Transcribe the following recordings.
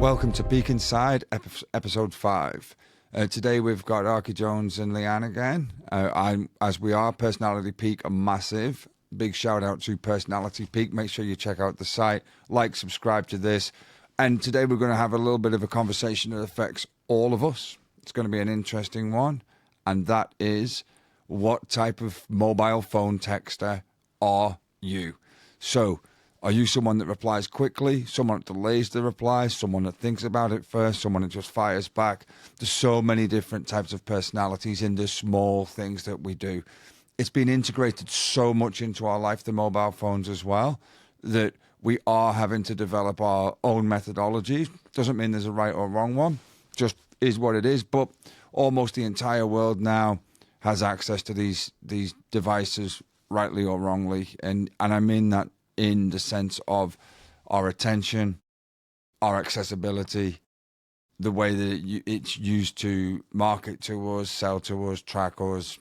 Welcome to Peek Inside, episode 5. Today we've got Arky Jones and Leanne again. As we are, Personality Peak, a massive. Big shout out to Personality Peak. Make sure you check out the site, like, subscribe to this. And today we're going to have a little bit of a conversation that affects all of us. It's going to be an interesting one. And that is, what type of mobile phone texter are you? So, are you someone that replies quickly, someone that delays the reply, someone that thinks about it first, someone that just fires back? There's so many different types of personalities in the small things that we do. It's been integrated so much into our life, the mobile phones as well, that we are having to develop our own methodologies. Doesn't mean there's a right or wrong one, just is what it is. But almost the entire world now has access to these devices, rightly or wrongly. And I mean that in the sense of our attention, our accessibility, the way that it's used to market to us, sell to us, track us,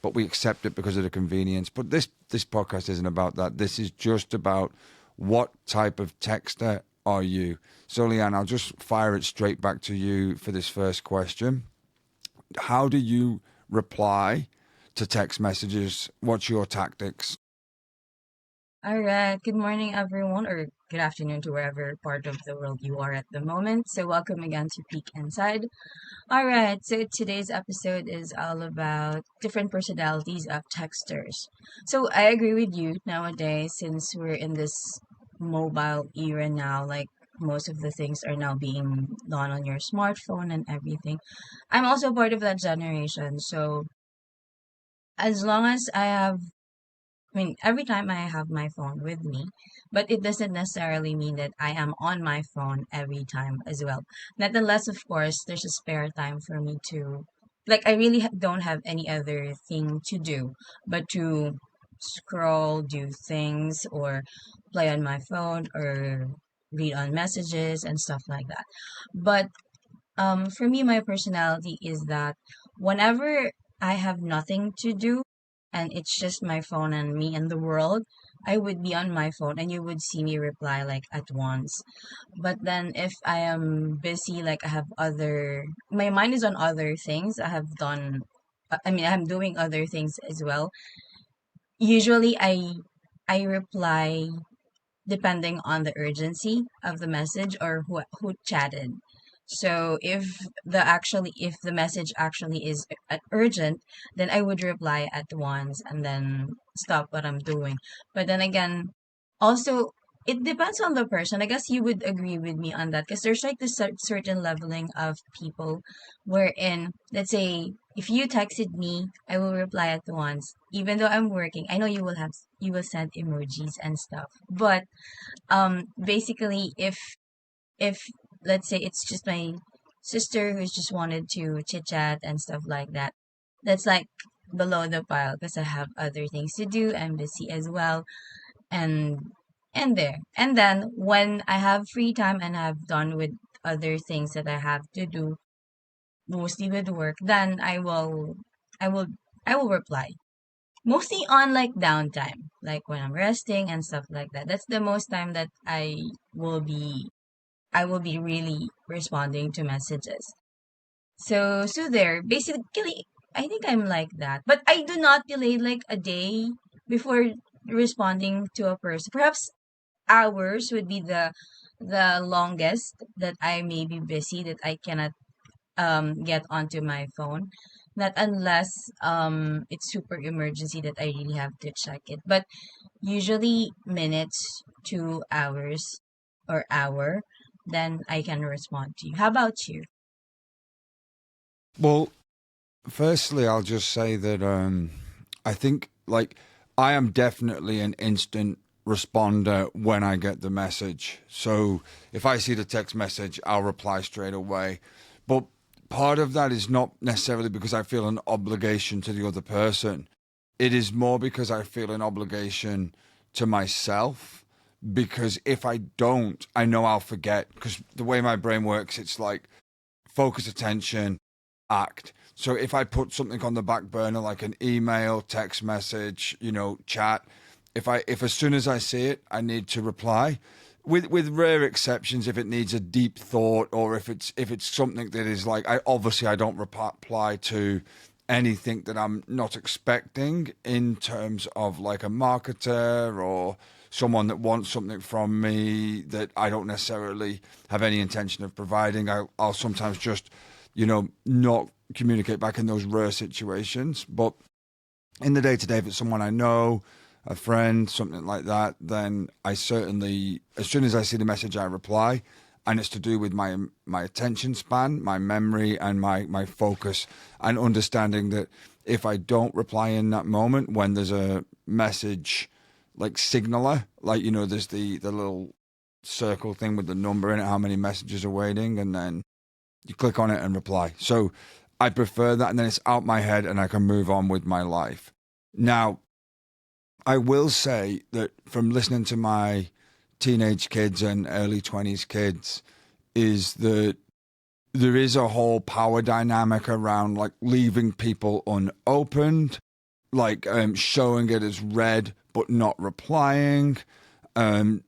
but we accept it because of the convenience. But this podcast isn't about that. This is just about what type of texter are you? So, Leanne, I'll just fire it straight back to you for this first question. How do you reply to text messages? What's your tactics? All right. Good morning, everyone, or good afternoon to wherever part of the world you are at the moment. So, welcome again to Peek Inside. All right. So, today's episode is all about different personalities of texters. So, I agree with you nowadays, since we're in this mobile era now, like most of the things are now being done on your smartphone and everything. I'm also part of that generation. So, as long as every time I have my phone with me, but it doesn't necessarily mean that I am on my phone every time as well. Not unless, of course, there's a spare time for me to, like, I really don't have any other thing to do but to scroll, do things, or play on my phone, or read on messages and stuff like that. But for me, my personality is that whenever I have nothing to do and it's just my phone and me and the world, I would be on my phone and you would see me reply like at once. But then if I am busy, like my mind is on other things. I'm doing other things as well. Usually I reply depending on the urgency of the message or who chatted. So if the message actually is urgent, then I would reply at once and then stop what I'm doing. But then again, also it depends on the person. I guess you would agree with me on that because there's like this certain leveling of people wherein, let's say, if you texted me, I will reply at once, even though I'm working. I know you will send emojis and stuff, but basically if let's say it's just my sister who's just wanted to chit chat and stuff like that, that's like below the pile because I have other things to do. I'm busy as well, and and then when I have free time and I've done with other things that I have to do, mostly with work, then I will I will reply. Mostly on like downtime, like when I'm resting and stuff like that. That's the most time that I will be really responding to messages. So there, basically, I think I'm like that. But I do not delay like a day before responding to a person. Perhaps hours would be the longest that I may be busy that I cannot get onto my phone. Not unless it's super emergency that I really have to check it. But usually minutes to hours or hour, then I can respond to you. How about you? Well, firstly, I'll just say that I think, like, I am definitely an instant responder when I get the message. So if I see the text message, I'll reply straight away. But part of that is not necessarily because I feel an obligation to the other person. It is more because I feel an obligation to myself. Because if I don't, I know I'll forget. Because the way my brain works, it's like focus attention, act. So if I put something on the back burner, like an email, text message, chat, if as soon as I see it, I need to reply, with rare exceptions, if it needs a deep thought or if it's something that is like, I don't reply to anything that I'm not expecting in terms of like a marketer or someone that wants something from me that I don't necessarily have any intention of providing. I'll sometimes just, not communicate back in those rare situations. But in the day to day, if it's someone I know, a friend, something like that, then I certainly, as soon as I see the message, I reply. And it's to do with my attention span, my memory, and my focus, and understanding that if I don't reply in that moment, when there's a message like signaler, like, there's the little circle thing with the number in it, how many messages are waiting, and then you click on it and reply. So I prefer that, and then it's out my head and I can move on with my life. Now, I will say that from listening to my teenage kids and early 20s kids, is that there is a whole power dynamic around like leaving people unopened, like showing it as read but not replying. They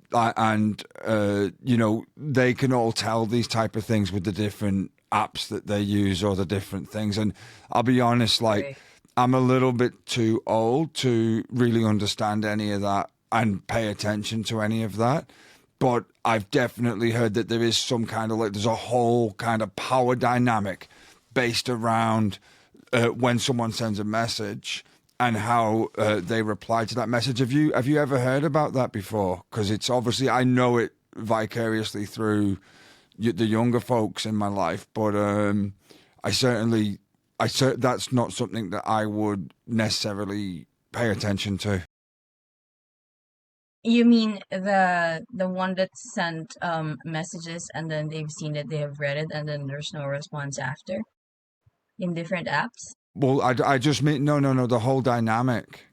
can all tell these type of things with the different apps that they use or the different things. And I'll be honest, like, Right. I'm a little bit too old to really understand any of that and pay attention to any of that. But I've definitely heard that there is some kind of there's a whole kind of power dynamic based around when someone sends a message and how they reply to that message. Have you ever heard about that before? Because it's obviously, I know it vicariously through the younger folks in my life, but that's not something that I would necessarily pay attention to. You mean the one that sent messages and then they've seen that they have read it and then there's no response after in different apps? Well, I just mean, no, the whole dynamic.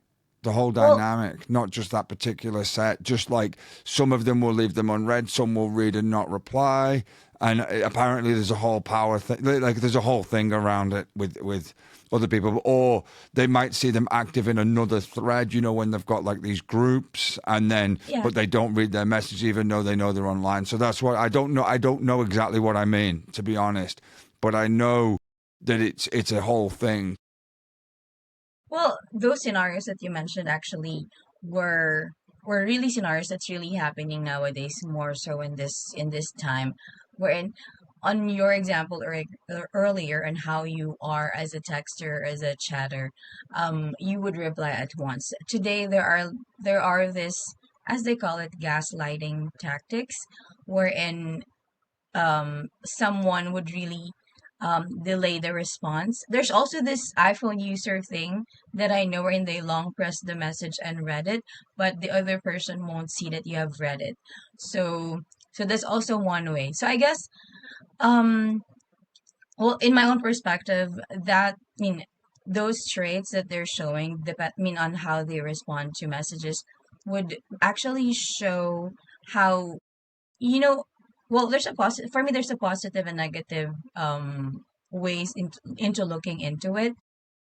The whole Well, dynamic, not just that particular set. Just like some of them will leave them unread, some will read and not reply. And apparently there's a whole power thing, like there's a whole thing around it with other people. Or they might see them active in another thread, when they've got like these groups and then, yeah. but they don't read their message even though they know they're online. So that's what I don't know. I don't know exactly what I mean, to be honest. But I know that it's a whole thing. Well, those scenarios that you mentioned actually were were really scenarios that's really happening nowadays, more so in this time. Wherein, on your example earlier on how you are as a texter, as a chatter, you would reply at once. Today there are this, as they call it, gaslighting tactics, wherein someone would really delay the response. There's also this iPhone user thing that I know wherein they long press the message and read it, but the other person won't see that you have read it. So so that's also one way. So I guess um well, in my own perspective, that I mean those traits that they're showing depend I mean on how they respond to messages would actually show how, you know, well, there's a positive for me. There's a positive and negative ways into looking into it.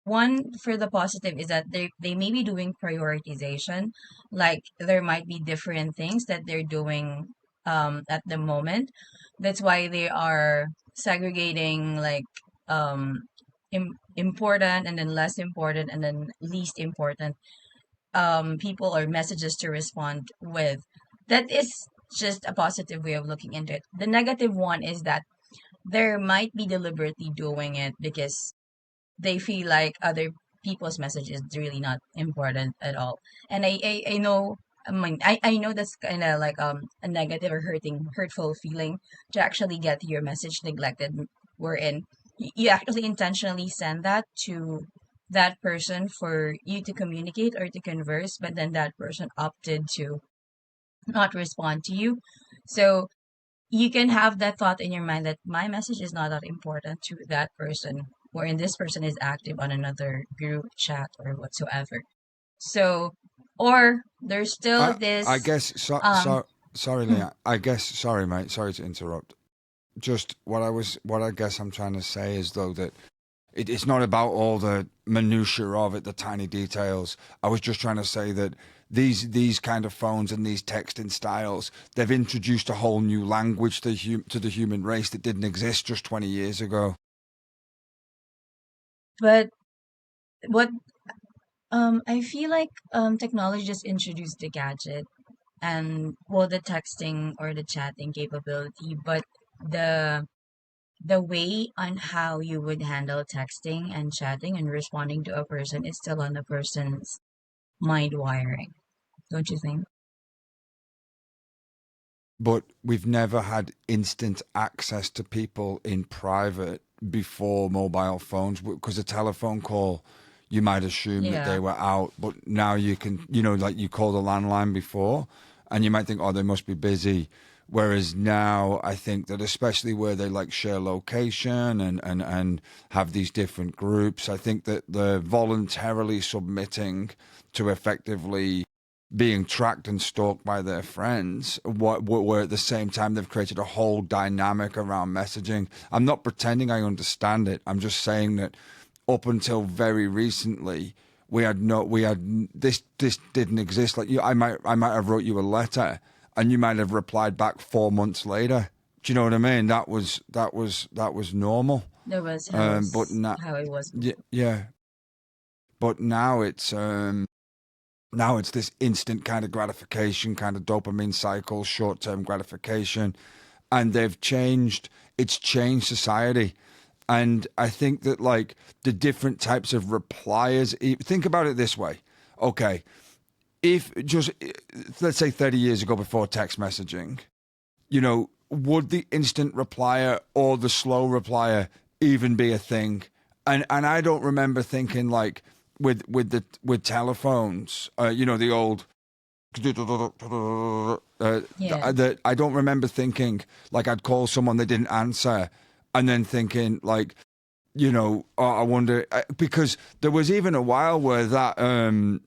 One, for the positive, is that they may be doing prioritization, like there might be different things that they're doing at the moment. That's why they are segregating like important and then less important and then least important people or messages to respond with. That is just a positive way of looking into it. The negative one is that there might be deliberately doing it because they feel like other people's message is really not important at all. And I know, I know that's kind of like a negative or hurtful feeling to actually get your message neglected, wherein you actually intentionally send that to that person for you to communicate or to converse, but then that person opted to not respond to you. So you can have that thought in your mind that my message is not that important to that person, wherein this person is active on another group chat or whatsoever. So, or there's still I this, guess um, sorry, Leah. I guess sorry, mate. Sorry to interrupt. Just what I guess I'm trying to say is though that It's not about all the minutiae of it, the tiny details. I was just trying to say that these kind of phones and these texting styles, they've introduced a whole new language to the human race that didn't exist just 20 years ago. But what I feel like technology just introduced the gadget and well the texting or the chatting capability, but the the way on how you would handle texting and chatting and responding to a person is still on the person's mind wiring, don't you think? But we've never had instant access to people in private before mobile phones, because a telephone call, you might assume that Yeah. they were out, but now you can, like you called a landline before and you might think, oh, they must be busy. Whereas now, I think that especially where they like share location and have these different groups, I think that they're voluntarily submitting to effectively being tracked and stalked by their friends, where at the same time they've created a whole dynamic around messaging. I'm not pretending I understand it. I'm just saying that up until very recently, this didn't exist. Like I might have wrote you a letter, and you might have replied back 4 months later. Do you know what I mean? That was normal. That was But now, how it was yeah, before. yeah. But now it's this instant kind of gratification, kind of dopamine cycle, short term gratification. And it's changed society. And I think that, like, the different types of repliers, think about it this way. Okay. If just, let's say 30 years ago before text messaging, would the instant replier or the slow replier even be a thing? And I don't remember thinking, like, with telephones, the old Yeah. that I don't remember thinking, like, I'd call someone, they didn't answer, and then thinking, like, oh, I wonder, because there was even a while where that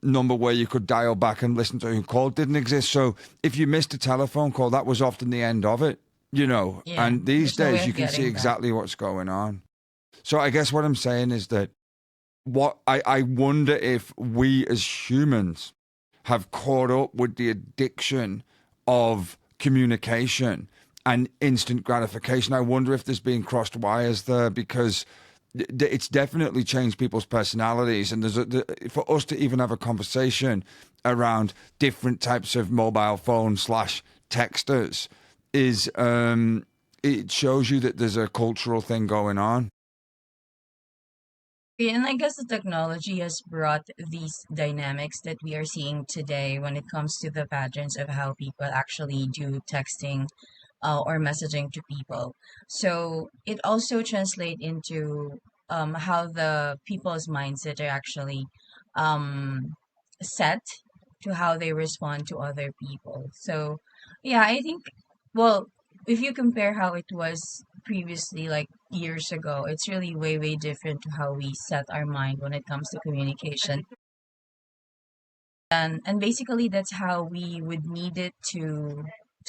number where you could dial back and listen to who called didn't exist. So if you missed a telephone call, that was often the end of it, Yeah. And these There's no way days, of you can see getting back. exactly what's going on. So I guess what I'm saying is that what I wonder if we as humans have caught up with the addiction of communication and instant gratification. I wonder if there's been crossed wires there, because it's definitely changed people's personalities. And for us to even have a conversation around different types of mobile phone slash texters is it shows you that there's a cultural thing going on. Yeah, and I guess the technology has brought these dynamics that we are seeing today when it comes to the patterns of how people actually do texting or messaging to people. So it also translates into how the people's mindset are actually um, set to how they respond to other people. So yeah, I think, well, if you compare how it was previously, like years ago, it's really way, way different to how we set our mind when it comes to communication. And basically that's how we would need it to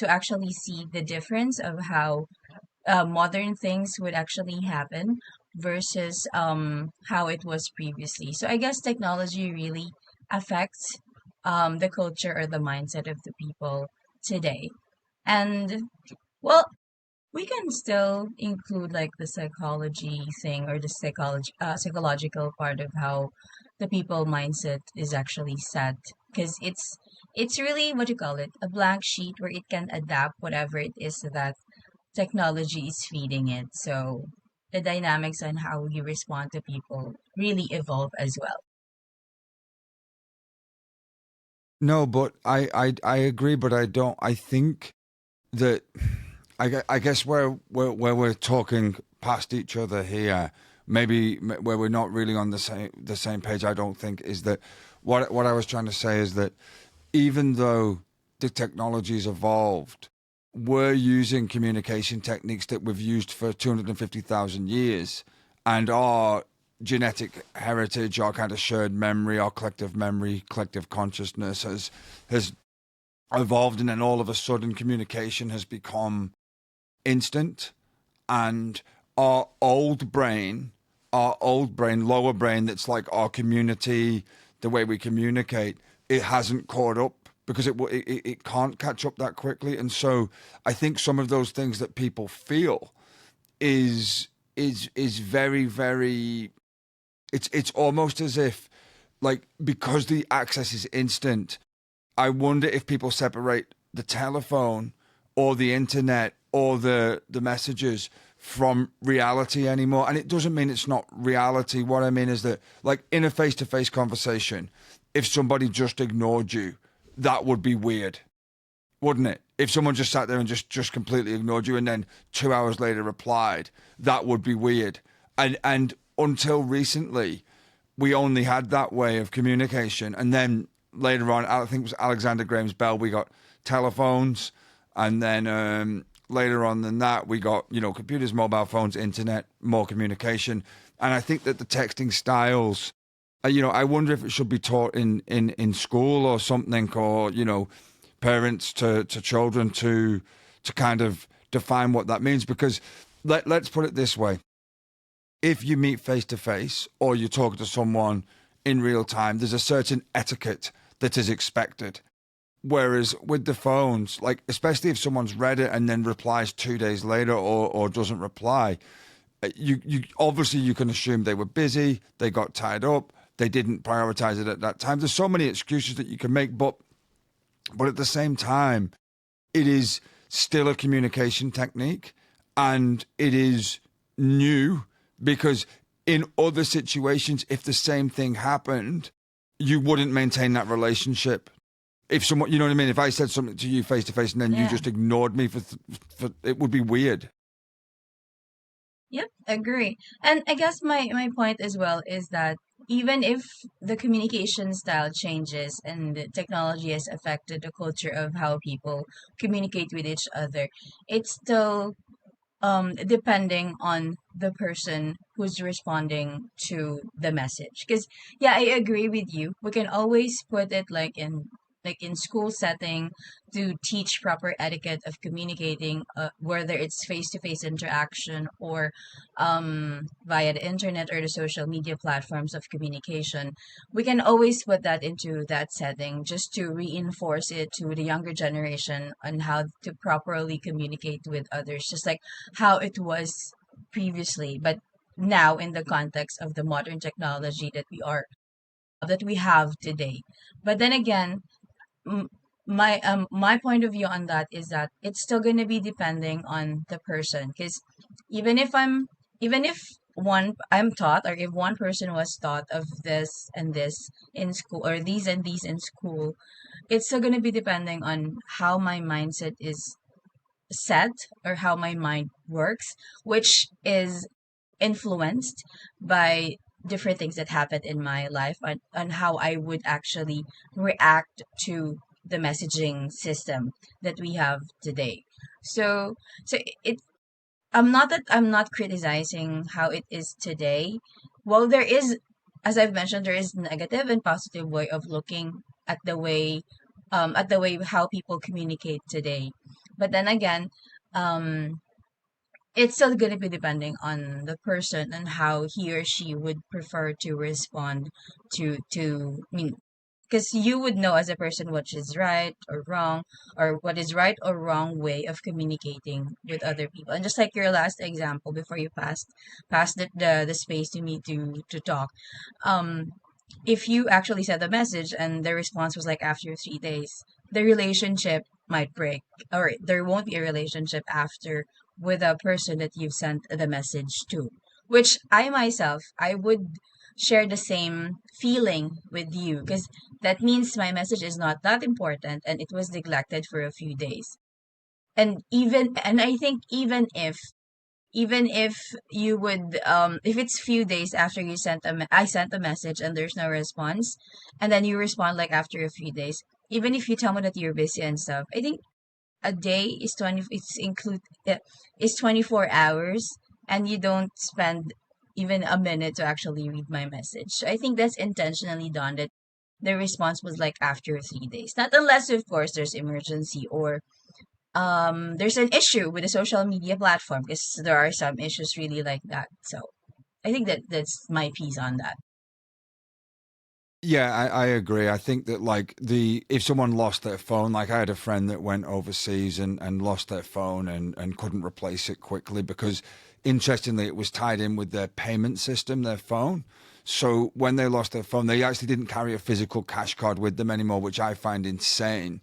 actually see the difference of how modern things would actually happen versus how it was previously. So I guess technology really affects the culture or the mindset of the people today. And well, we can still include like the psychology thing or the psychological part of how the people mindset is actually set, because it's really what you call it, a blank sheet where it can adapt whatever it is that technology is feeding it. So the dynamics on how you respond to people really evolve as well. No, but I agree, but I don't. I think that I guess where we're talking past each other here, maybe where we're not really on the same page. I don't think is that what I was trying to say is that even though the technology's evolved, we're using communication techniques that we've used for 250,000 years, and our genetic heritage, our kind of shared memory, collective consciousness has evolved, and then all of a sudden communication has become instant, and our old brain, our old brain, lower brain, that's like our community, the way we communicate, it hasn't caught up because it can't catch up that quickly. And so I think some of those things that people feel is very, very, it's almost as if, like, because the access is instant, I wonder if people separate the telephone or the internet or the messages from reality anymore. And it doesn't mean it's not reality. What I mean is that, like, in a face-to-face conversation, if somebody just ignored you, that would be weird, wouldn't it? If someone just sat there and just completely ignored you and then 2 hours later replied, that would be weird. And until recently, we only had that way of communication. And then later on, I think it was Alexander Graham's Bell, we got telephones. And then later on than that, we got, computers, mobile phones, internet, more communication. And I think that the texting styles, I wonder if it should be taught in school or something, or, parents to children to kind of define what that means. Because let's put it this way. If you meet face to face or you talk to someone in real time, there's a certain etiquette that is expected. Whereas with the phones, like, especially if someone's read it and then replies 2 days later or doesn't reply, you obviously you can assume they were busy, they got tied up, they didn't prioritize it at that time. There's so many excuses that you can make, but at the same time, it is still a communication technique, and it is new because in other situations, if the same thing happened, you wouldn't maintain that relationship. If someone, you know what I mean? If I said something to you face to face and then you just ignored me for it would be weird. Yep, agree. And I guess my point as well is that even if the communication style changes and the technology has affected the culture of how people communicate with each other, it's still depending on the person who's responding to the message. Because yeah, I agree with you, we can always put it like in school setting to teach proper etiquette of communicating, whether it's face-to-face interaction or via the internet or the social media platforms of communication. We can always put that into that setting just to reinforce it to the younger generation on how to properly communicate with others, just like how it was previously, but now in the context of the modern technology that we have today. But then again, m- my point of view on that is that it's still going to be depending on the person, because even if I'm even if one I'm taught, or if one person was taught of this and this in school, or these and these in school, it's still going to be depending on how my mindset is set, or how my mind works, which is influenced by different things that happen in my life, on how I would actually react to the messaging system that we have today. So it I'm not criticizing how it is today. Well, there is, as I've mentioned, there is negative and positive way of looking at the way how people communicate today. But then again, um it's still going to be depending on the person and how he or she would prefer to respond to I mean, because you would know as a person what is right or wrong, or what is right or wrong way of communicating with other people. And just like your last example before you passed the space to me to talk, um if you actually sent a message and the response was like after 3 days, the relationship might break, or there won't be a relationship after with a person that you've sent the message to. Which I myself, I would share the same feeling with you, because that means my message is not that important and it was neglected for a few days. And I think even if you would if it's few days after I sent a message and there's no response, and then you respond like after a few days, even if you tell me that you're busy and stuff, I think a day is 20 it's include is 24 hours, and you don't spend even a minute to actually read my message. So I think that's intentionally done, that the response was like after 3 days, not unless of course there's emergency, or there's an issue with the social media platform, because there are some issues really like that. So I think that's my piece on that. Yeah, I agree. I think that like if someone lost their phone, like I had a friend that went overseas and lost their phone and couldn't replace it quickly because interestingly it was tied in with their payment system, their phone. So when they lost their phone, they actually didn't carry a physical cash card with them anymore, which I find insane.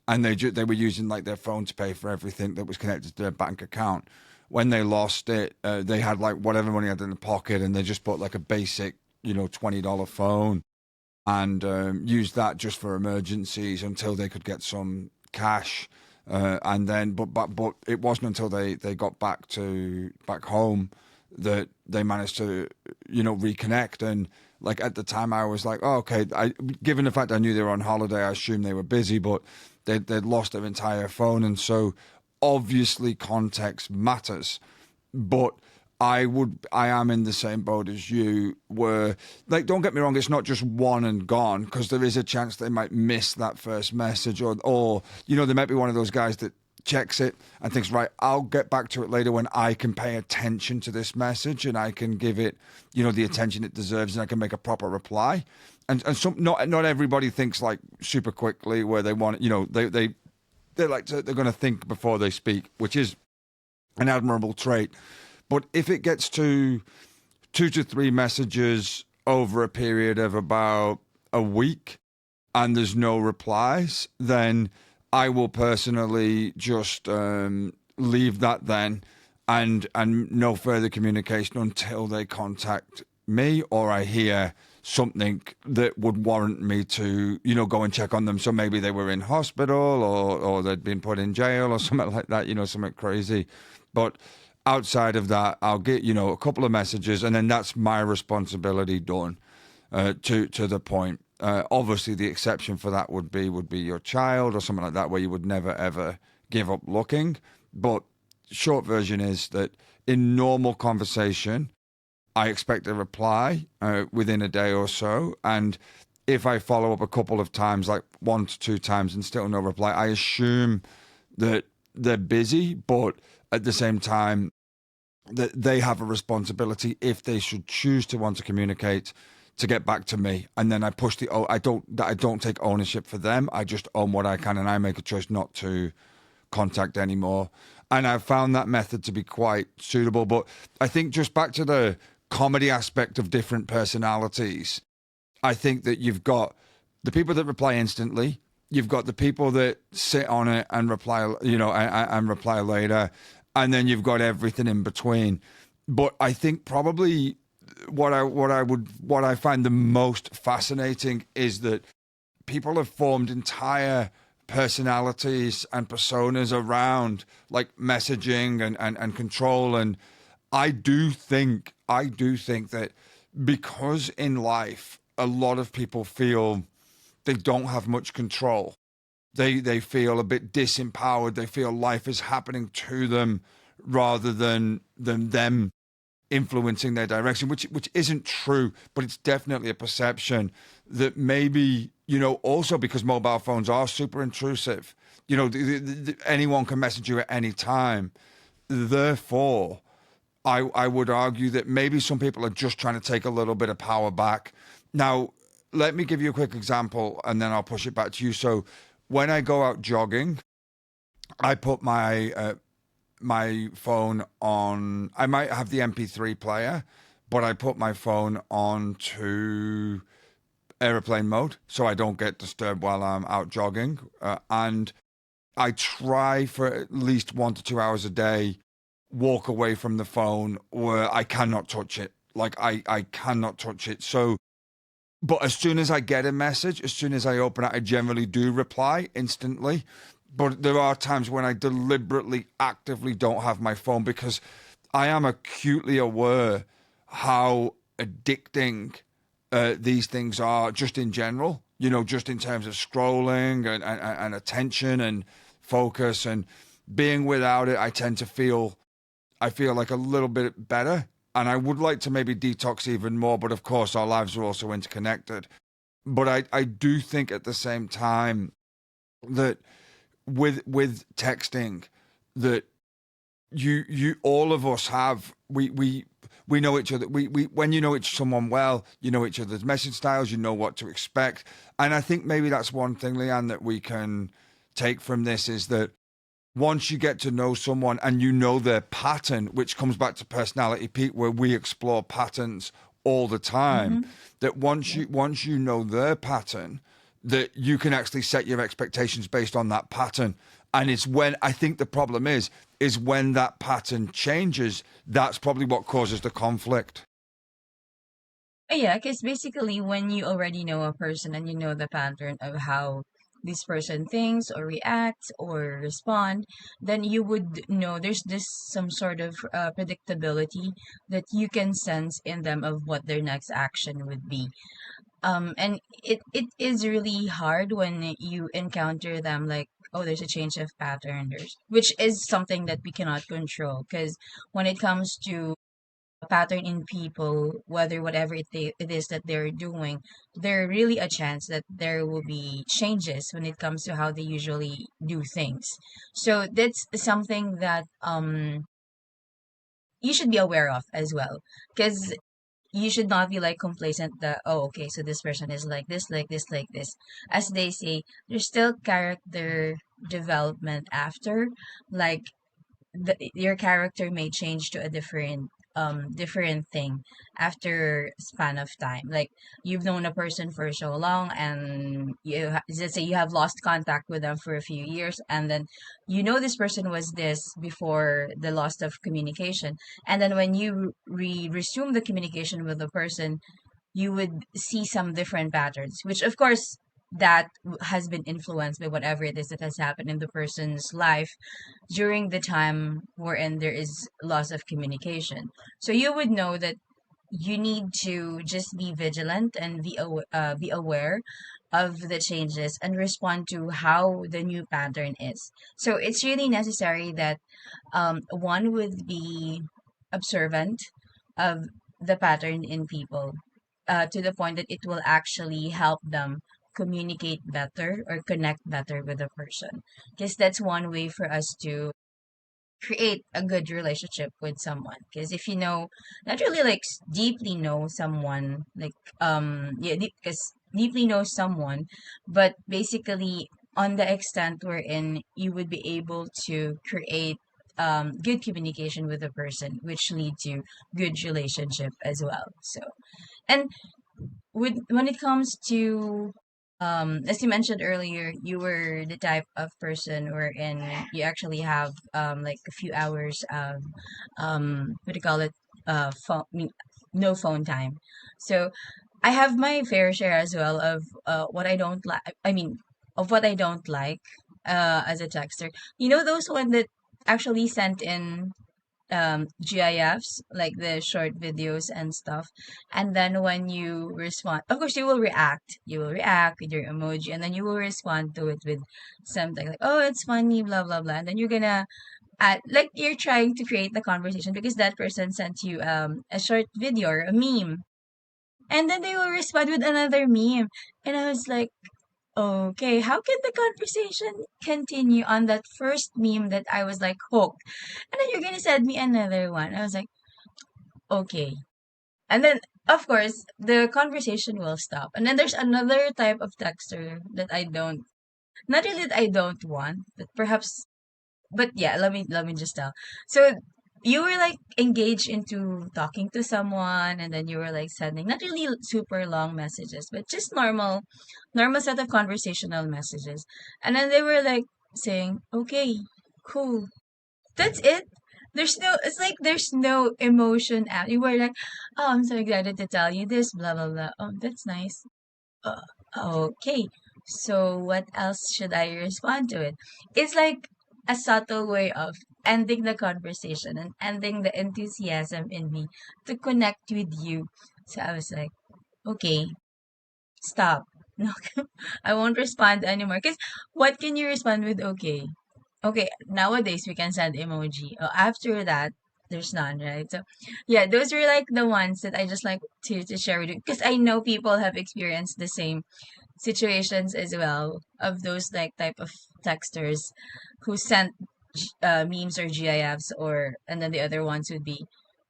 And they were using like their phone to pay for everything that was connected to their bank account. When they lost it, they had like whatever money they had in the pocket, and they just bought like a basic, $20 phone and used that just for emergencies until they could get some cash. And then, but it wasn't until they got back home that they managed to, reconnect. And like at the time, I was like, oh, okay. Given the fact I knew they were on holiday, I assumed they were busy, but they'd lost their entire phone, and so obviously context matters. But I am in the same boat as you where, like, don't get me wrong, it's not just one and gone, because there is a chance they might miss that first message, or they might be one of those guys that checks it and thinks, right, I'll get back to it later when I can pay attention to this message and I can give it, the attention it deserves, and I can make a proper reply. And some, not everybody thinks like super quickly where they want, they're going to think before they speak, which is an admirable trait. But if it gets to 2 to 3 messages over a period of about a week and there's no replies, then I will personally just leave that then, and no further communication until they contact me or I hear something that would warrant me to, go and check on them. So maybe they were in hospital, or they'd been put in jail or something like that, something crazy. But outside of that, I'll get, a couple of messages, and then that's my responsibility done, to the point. Obviously, the exception for that would be your child or something like that, where you would never ever give up looking. But short version is that in normal conversation, I expect a reply within a day or so, and if I follow up a couple of times, like 1 to 2 times, and still no reply, I assume that they're busy, but at the same time, that they have a responsibility, if they should choose to want to communicate, to get back to me. And then I push I don't take ownership for them. I just own what I can, and I make a choice not to contact anymore. And I've found that method to be quite suitable. But I think, just back to the comedy aspect of different personalities, I think that you've got the people that reply instantly. You've got the people that sit on it and reply, and reply later. And then you've got everything in between. But I think probably what I find the most fascinating is that people have formed entire personalities and personas around like messaging and control. And I do think that because in life a lot of people feel they don't have much control. They feel a bit disempowered. They feel life is happening to them rather than them influencing their direction, which isn't true, but it's definitely a perception that maybe, also because mobile phones are super intrusive, anyone can message you at any time. Therefore, I would argue that maybe some people are just trying to take a little bit of power back. Now, let me give you a quick example, and then I'll push it back to you. So when I go out jogging, I put my phone on. I might have the MP3 player, but I put my phone on to airplane mode so I don't get disturbed while I'm out jogging. And I try for at least 1 to 2 hours a day walk away from the phone where I cannot touch it. Like I cannot touch it. So, but as soon as I get a message, as soon as I open it, I generally do reply instantly. But there are times when I deliberately, actively don't have my phone, because I am acutely aware how addicting these things are, just in general, just in terms of scrolling and attention and focus, and being without it, I feel like a little bit better. And I would like to maybe detox even more, but of course our lives are also interconnected. But I do think at the same time that with texting, that you all of us have, We know each other. We when you know someone well, you know each other's message styles. You know what to expect. And I think maybe that's one thing, Leanne, that we can take from this is that once you get to know someone and you know their pattern, which comes back to personality peak, where we explore patterns all the time, Mm-hmm. that Yeah. once you know their pattern, that you can actually set your expectations based on that pattern. And it's when I think the problem is when that pattern changes, that's probably what causes the conflict. Yeah, because basically, when you already know a person and you know the pattern of how this person thinks or reacts or respond, then you would know there's this some sort of predictability that you can sense in them of what their next action would be. And it is really hard when you encounter them like, oh, there's a change of pattern, which is something that we cannot control. Because when it comes to a pattern in people, whether whatever it is that they're doing, there really a chance that there will be changes when it comes to how they usually do things. So that's something that you should be aware of as well, because you should not be like complacent that, oh, okay, so this person is like this, like this, like this. As they say, there's still character development after, like your character may change to a different thing after span of time. Like you've known a person for so long, and let's say you have lost contact with them for a few years, and then you know this person was this before the loss of communication, and then when you resume the communication with the person, you would see some different patterns, which of course that has been influenced by whatever it is that has happened in the person's life during the time wherein there is loss of communication. So you would know that you need to just be vigilant and be aware of the changes and respond to how the new pattern is. So it's really necessary that one would be observant of the pattern in people, to the point that it will actually help them communicate better or connect better with the person, because that's one way for us to create a good relationship with someone. Because if you know, not really like deeply know someone, like yeah, because deeply know someone, but basically on the extent wherein you would be able to create good communication with a person, which lead to good relationship as well. So, and with when it comes to as you mentioned earlier, you were the type of person wherein you actually have like a few hours of what do you call it, phone, no phone time. So I have my fair share as well of what I don't like, I mean, of what I don't like as a texter. You know, those one that actually sent in GIFs, like the short videos and stuff. And then when you respond, of course, you will react. You will react with your emoji, and then you will respond to it with something like, "Oh, it's funny," blah blah blah. And then you're gonna add, like you're trying to create the conversation because that person sent you a short video or a meme, and then they will respond with another meme, and I was like, okay, how can the conversation continue on that first meme that I was like hooked? And then you're gonna send me another one. I was like, okay. And then of course the conversation will stop. And then there's another type of texter that I don't, not really that I don't want, but perhaps, but yeah, let me just tell. So you were like engaged into talking to someone, and then you were like sending not really super long messages, but just normal set of conversational messages. And then they were like saying, "Okay, cool." That's it. There's no, it's like there's no emotion out. You were like, "Oh, I'm so excited to tell you this, blah blah blah." Oh, that's nice. Uh, okay. So what else should I respond to it? It's like a subtle way of ending the conversation and ending the enthusiasm in me to connect with you. So I was like, okay, stop. No, I won't respond anymore. Because what can you respond with? Okay. Okay, nowadays we can send emoji. After that, there's none, right? So, yeah, those were like the ones that I just like to share with you, because I know people have experienced the same situations as well of those like type of texters who sent memes or GIFs, or and then the other ones would be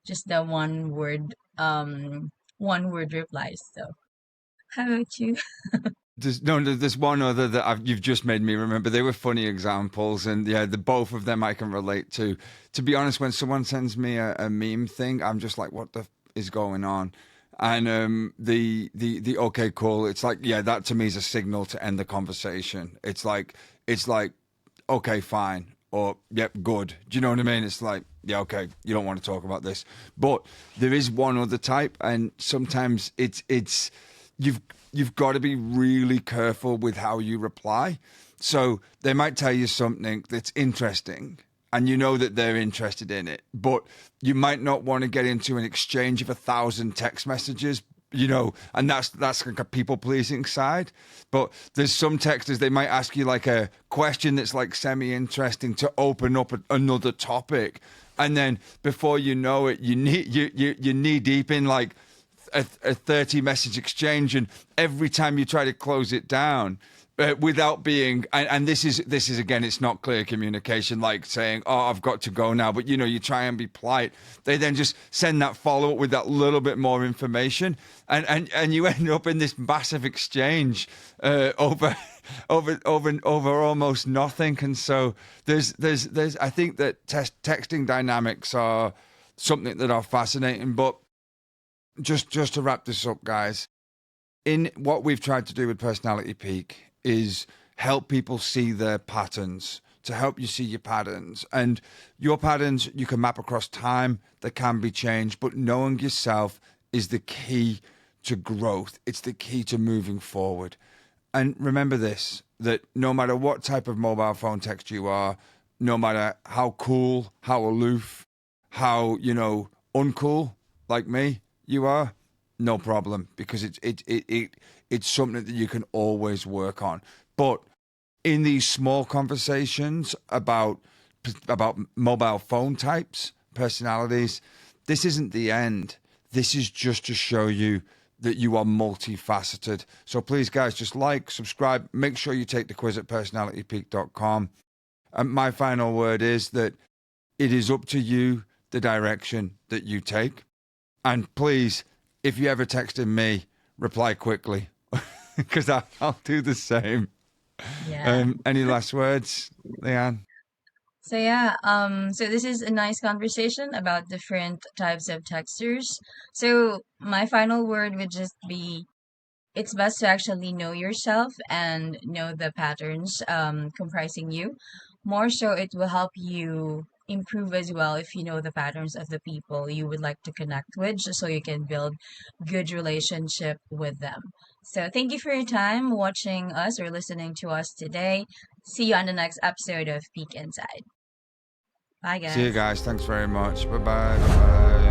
just the one word replies. So how about you? There's one other that you've just made me remember. They were funny examples, and yeah, the both of them I can relate to. To be honest, when someone sends me a meme thing, I'm just like, what the is going on? And the okay, cool. It's like, yeah, that to me is a signal to end the conversation. It's like okay, fine, or yep, good. Do you know what I mean? It's like, yeah, okay, you don't want to talk about this. But there is one other type, and sometimes it's you've you've got to be really careful with how you reply. So they might tell you something that's interesting, and you know that they're interested in it, but you might not want to get into an exchange of 1,000 text messages, and that's like a people pleasing side. But there's some texters, they might ask you like a question that's like semi interesting to open up another topic, and then before you know it, you're knee deep in like a 30 message exchange, and every time you try to close it down, without being, and this is again, it's not clear communication, like saying, oh, I've got to go now, but you try and be polite. They then just send that follow-up with that little bit more information, and you end up in this massive exchange over over almost nothing. And so there's I think that texting dynamics are something that are fascinating. But just to wrap this up, guys, in what we've tried to do with Personality Peak is help people see their patterns, to help you see your patterns. And your patterns you can map across time, they can be changed, but knowing yourself is the key to growth. It's the key to moving forward. And remember this, that no matter what type of mobile phone text you are, no matter how cool, how aloof, how, uncool, like me, you are, no problem, because it's something that you can always work on. But in these small conversations about mobile phone types, personalities, this isn't the end. This is just to show you that you are multifaceted. So please, guys, just like, subscribe, make sure you take the quiz at personalitypeak.com. And my final word is that it is up to you the direction that you take. And please, if you ever texted me, reply quickly, because I'll do the same. Yeah. Any last words, Leanne? So yeah, so this is a nice conversation about different types of textures. So my final word would just be, it's best to actually know yourself and know the patterns comprising you. More so, it will help you improve as well if you know the patterns of the people you would like to connect with, just so you can build good relationship with them. So thank you for your time watching us or listening to us today. See you on the next episode of Peek Inside. Bye, See you guys. guys. Thanks very much. Bye bye. Bye bye.